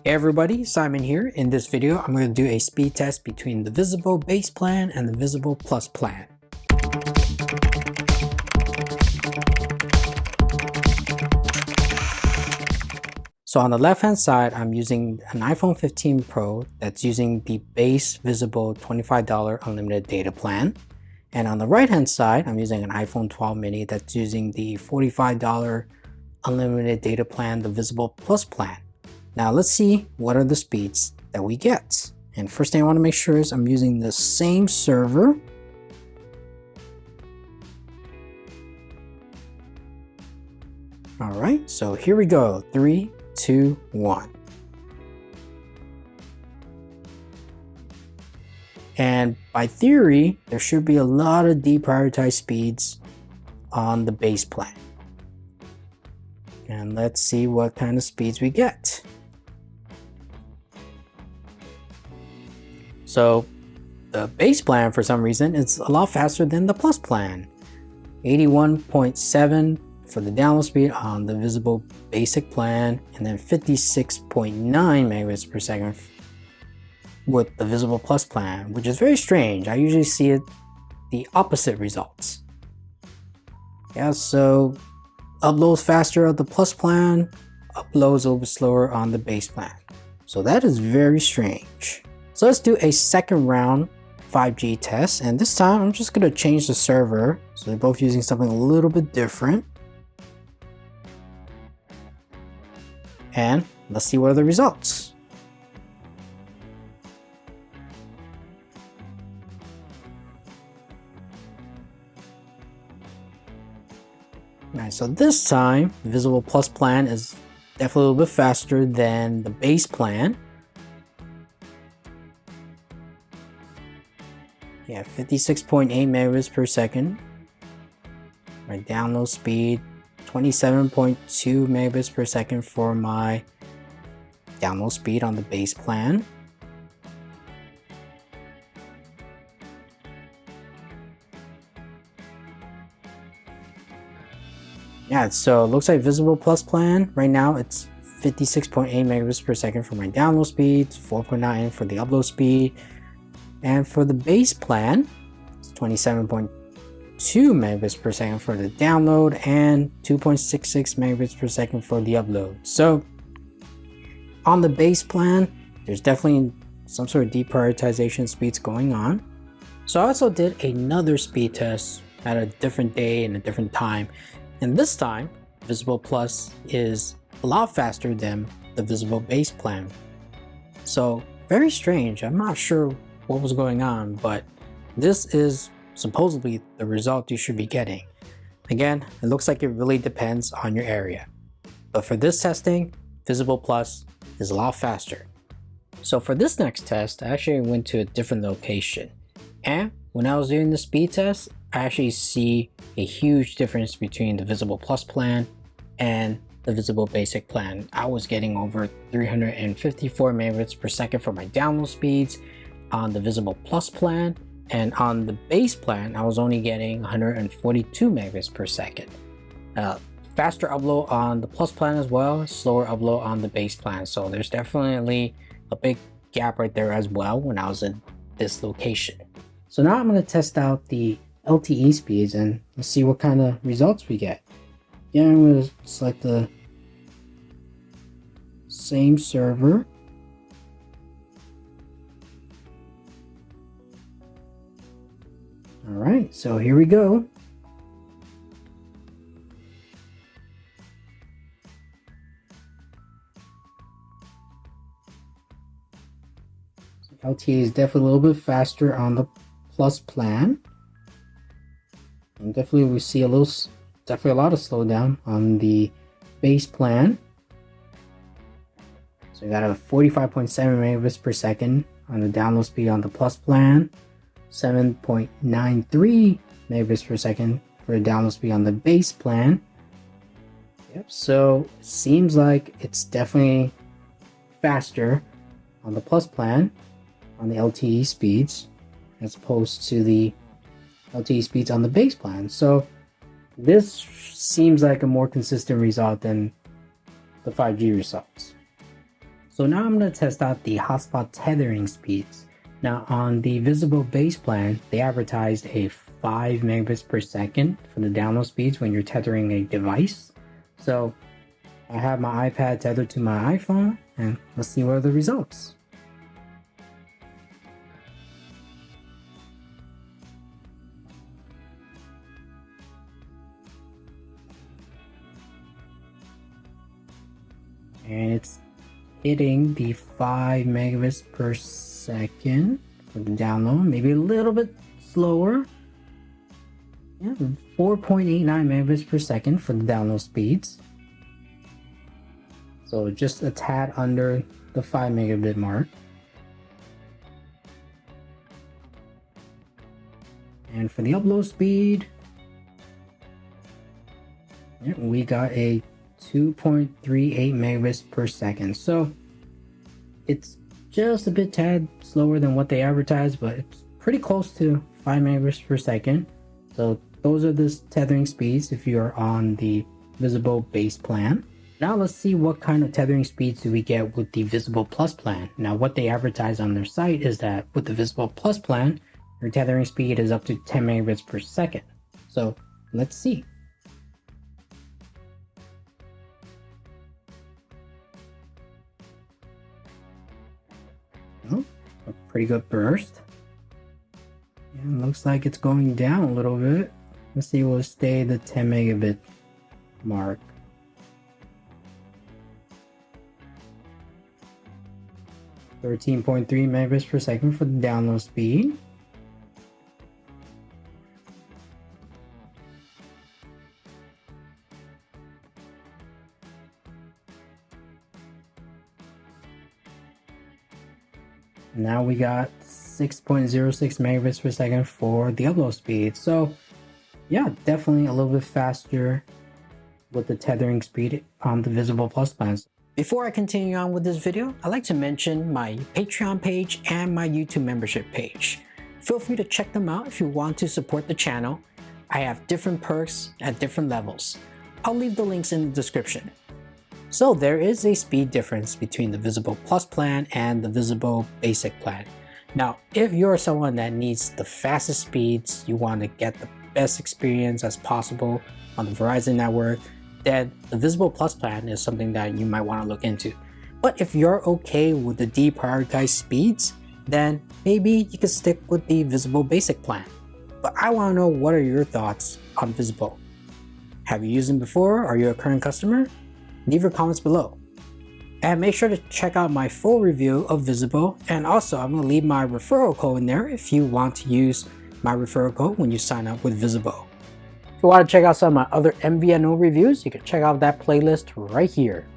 Hey everybody, Simon here. In this video, I'm going to do a speed test between the Visible Base Plan and the Visible Plus Plan. So on the left hand side, I'm using an iPhone 15 Pro that's using the base Visible $25 unlimited data plan. And on the right hand side, I'm using an iPhone 12 mini that's using the $45 unlimited data plan, the Visible Plus plan. Now let's see what are the speeds that we get. And first thing I want to make sure is I'm using the same server. All right, so here we go. 3, 2, 1. And by theory, there should be a lot of deprioritized speeds on the base plan. And let's see what kind of speeds we get. So the base plan, for some reason, is a lot faster than the plus plan. 81.7 for the download speed on the Visible basic plan, and then 56.9 megabits per second with the Visible Plus plan, which is very strange. I usually see it the opposite results. Yeah, so uploads faster on the Plus plan, uploads a little bit slower on the base plan. So that is very strange. So let's do a second round 5G test, and this time I'm just going to change the server. So they're both using something a little bit different. And let's see what are the results. Alright, so this time the Visible Plus plan is definitely a little bit faster than the base plan. Yeah, 56.8 megabits per second. My download speed, 27.2 megabits per second for my download speed on the base plan. Yeah, so it looks like Visible Plus plan right now it's 56.8 megabits per second for my download speed, 4.9 for the upload speed. And for the base plan, it's 27.2 megabits per second for the download and 2.66 megabits per second for the upload. So on the base plan, there's definitely some sort of deprioritization speeds going on. So I also did another speed test at a different day and a different time. And this time, Visible Plus is a lot faster than the Visible base plan. So very strange. I'm not sure what was going on, but this is supposedly the result you should be getting. Again, it looks like it really depends on your area. But for this testing, Visible Plus is a lot faster. So for this next test, I actually went to a different location. And when I was doing the speed test, I actually see a huge difference between the Visible Plus plan and the Visible basic plan. I was getting over 354 megabits per second for my download speeds on the Visible Plus plan, and on the base plan I was only getting 142 megabits per second. Faster upload on the Plus plan as well, slower upload on the base plan. So there's definitely a big gap right there as well when I was in this location. So now I'm going to test out the LTE speeds and let's see what kind of results we get. Yeah, I'm going to select the same server. All right, so here we go. LTE is definitely a little bit faster on the Plus plan. And definitely we see definitely a lot of slowdown on the base plan. So we got a 45.7 megabits per second on the download speed on the Plus plan. 7.93 megabits per second for the download speed on the base plan. Yep, so it seems like it's definitely faster on the Plus plan on the LTE speeds as opposed to the LTE speeds on the base plan. So this seems like a more consistent result than the 5G results. So now I'm going to test out the hotspot tethering speeds. Now on the visible base plan, they advertised a 5 megabits per second for the download speeds when you're tethering a device. So I have my iPad tethered to my iPhone, and let's see what are the results. And it's hitting the 5 megabits per second for the download, maybe a little bit slower. Yeah, 4.89 megabits per second for the download speeds. So just a tad under the 5 megabit mark. And for the upload speed, yeah, we got a 2.38 megabits per second. So it's just a bit tad slower than what they advertised, but it's pretty close to 5 megabits per second. So those are the tethering speeds if you're on the visible base plan. Now let's see what kind of tethering speeds do we get with the Visible Plus plan. Now what they advertise on their site is that with the Visible Plus plan, your tethering speed is up to 10 megabits per second. So let's see. Oh, a pretty good burst. And looks like it's going down a little bit. Let's see, we'll stay the 10 megabit mark. .3 megabits per second for the download speed. Now we got 6.06 megabits per second for the upload speed. So yeah, definitely a little bit faster with the tethering speed on the Visible Plus plans. Before I continue on with this video, I'd like to mention my Patreon page and my YouTube membership page. Feel free to check them out if you want to support the channel. I have different perks at different levels. I'll leave the links in the description. So there is a speed difference between the Visible Plus plan and the Visible Basic plan. Now, if you're someone that needs the fastest speeds, you want to get the best experience as possible on the Verizon network, then the Visible Plus plan is something that you might want to look into. But if you're okay with the deprioritized speeds, then maybe you could stick with the Visible Basic plan. But I want to know, what are your thoughts on Visible? Have you used them before? Are you a current customer? Leave your comments below. And make sure to check out my full review of Visible, and also I'm going to leave my referral code in there if you want to use my referral code when you sign up with Visible. If you want to check out some of my other MVNO reviews, you can check out that playlist right here.